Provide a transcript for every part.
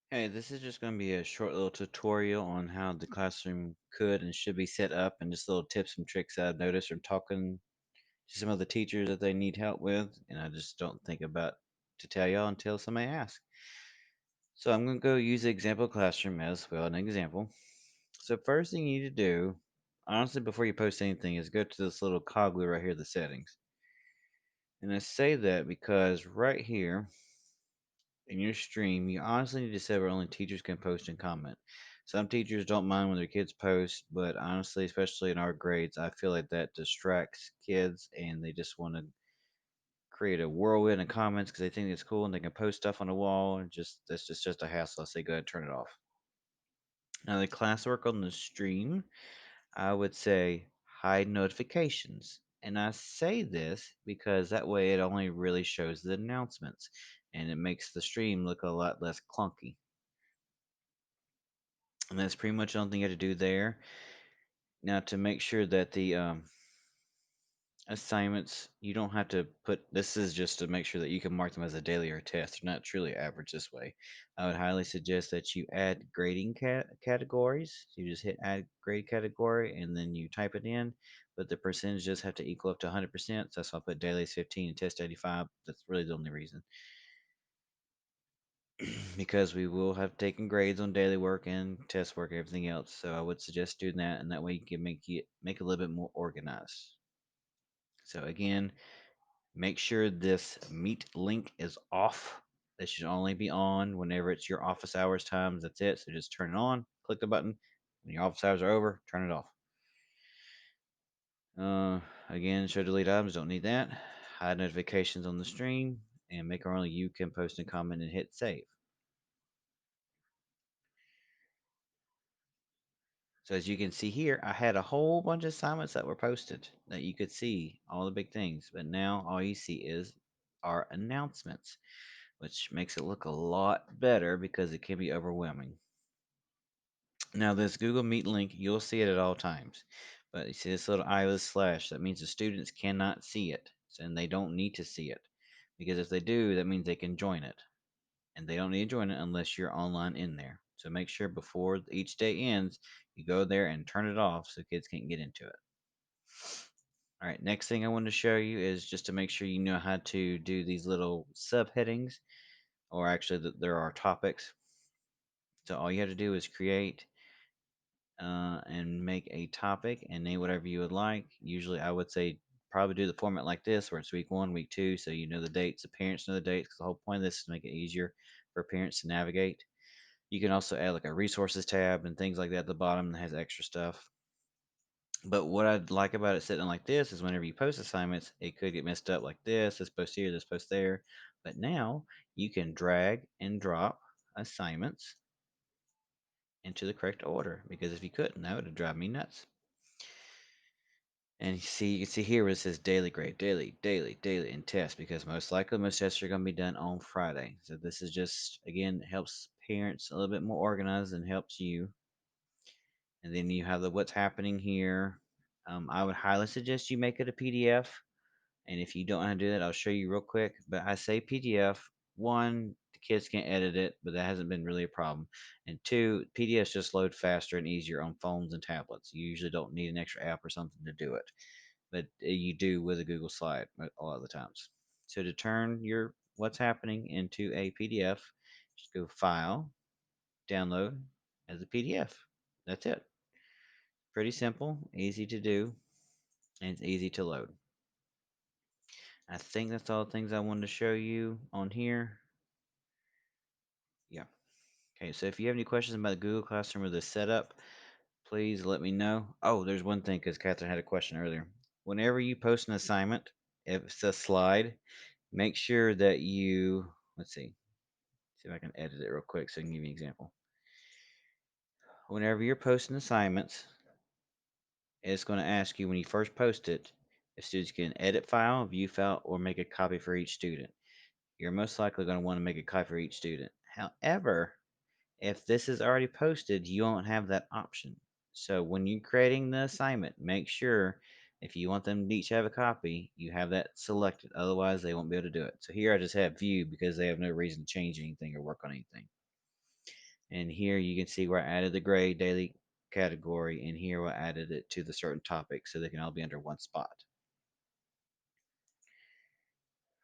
Hey, this is just going to be a short little tutorial on how the classroom could and should be set up, and just little tips and tricks I've noticed from talking to some of the teachers that they need help with, and I just don't think about to tell y'all until somebody asks. So I'm going to go use the example classroom as well, an example. So first thing you need to do, honestly, before you post anything, is go to this little cog wheel right here, the settings. And I say that because right here in your stream, you honestly need to set where only teachers can post and comment. Some teachers don't mind when their kids post, but honestly, especially in our grades, I feel like that distracts kids and they just want to create a whirlwind of comments because they think it's cool and they can post stuff on the wall and just that's just a hassle. I say go ahead and turn it off. Now the classwork on the stream, I would say hide notifications. And I say this because that way it only really shows the announcements and it makes the stream look a lot less clunky. And that's pretty much the only thing you have to do there. Now, to make sure that the assignments, you don't have to put this is just to make sure that you can mark them as a daily or a test. They're not truly average this way. I would highly suggest that you add grading categories. You just hit add grade category and then you type it in, but the percentages have to equal up to 100%. So that's why I put daily is 15 and test 85. That's really the only reason. Because we will have taken grades on daily work and test work, everything else. So I would suggest doing that, and that way you can make it a little bit more organized. So again, make sure this Meet link is off. This should only be on whenever it's your office hours times. That's it. So just turn it on, click the button. When your office hours are over, turn it off. Again, show delete items. Don't need that. Hide notifications on the stream, and make only you can post and comment and hit save. So as you can see here, I had a whole bunch of assignments that were posted that you could see all the big things, but now all you see is our announcements, which makes it look a lot better because it can be overwhelming. Now this Google Meet link, you'll see it at all times, but you see this little eye with a slash, that means the students cannot see it, and they don't need to see it, because if they do, that means they can join it, and they don't need to join it unless you're online in there. So make sure before each day ends, you go there and turn it off so kids can't get into it. All right, next thing I want to show you is just to make sure you know how to do these little subheadings, or actually there are topics. So all you have to do is create and make a topic and name whatever you would like. Usually I would say probably do the format like this where it's week 1, week 2, so you know the dates, the parents know the dates, because the whole point of this is to make it easier for parents to navigate. You can also add like a resources tab and things like that at the bottom that has extra stuff. But what I'd like about it sitting like this is whenever you post assignments, it could get messed up like this post here, this post there. But now you can drag and drop assignments into the correct order, because if you couldn't, that would drive me nuts. And you can see here where it says daily grade, daily, daily, daily, and test, because most likely most tests are going to be done on Friday. So this is just, again, helps parents a little bit more organized and helps you. And then you have the what's happening here. I would highly suggest you make it a PDF. And if you don't know how to do that, I'll show you real quick. But I say PDF. One, the kids can't edit it, but that hasn't been really a problem. And two, PDFs just load faster and easier on phones and tablets. You usually don't need an extra app or something to do it, but you do with a Google Slide a lot of the times. So to turn your what's happening into a PDF, just go File, Download as a PDF. That's it. Pretty simple, easy to do, and it's easy to load. I think that's all the things I wanted to show you on here. Yeah. Okay, so if you have any questions about the Google Classroom or the setup, please let me know. Oh, there's one thing because Catherine had a question earlier. Whenever you post an assignment, if it's a slide, make sure that you, let's see if I can edit it real quick so I can give you an example. Whenever you're posting assignments, it's going to ask you when you first post it if students can edit file, view file, or make a copy for each student. You're most likely going to want to make a copy for each student. However, if this is already posted, you won't have that option. So when you're creating the assignment, make sure if you want them to each have a copy, you have that selected. Otherwise, they won't be able to do it. So here I just have view because they have no reason to change anything or work on anything. And here you can see where I added the grade daily category, and here I added it to the certain topic so they can all be under one spot.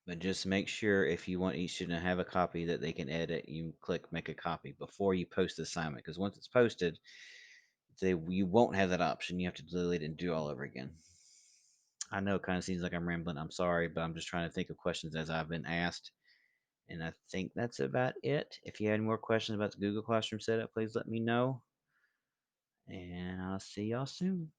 But just make sure if you want each student to have a copy that they can edit, you click make a copy before you post the assignment. Because once it's posted, you won't have that option. You have to delete it and do it all over again. I know it kind of seems like I'm rambling. I'm sorry, but I'm just trying to think of questions as I've been asked. And I think that's about it. If you had any more questions about the Google Classroom setup, please let me know. And I'll see y'all soon.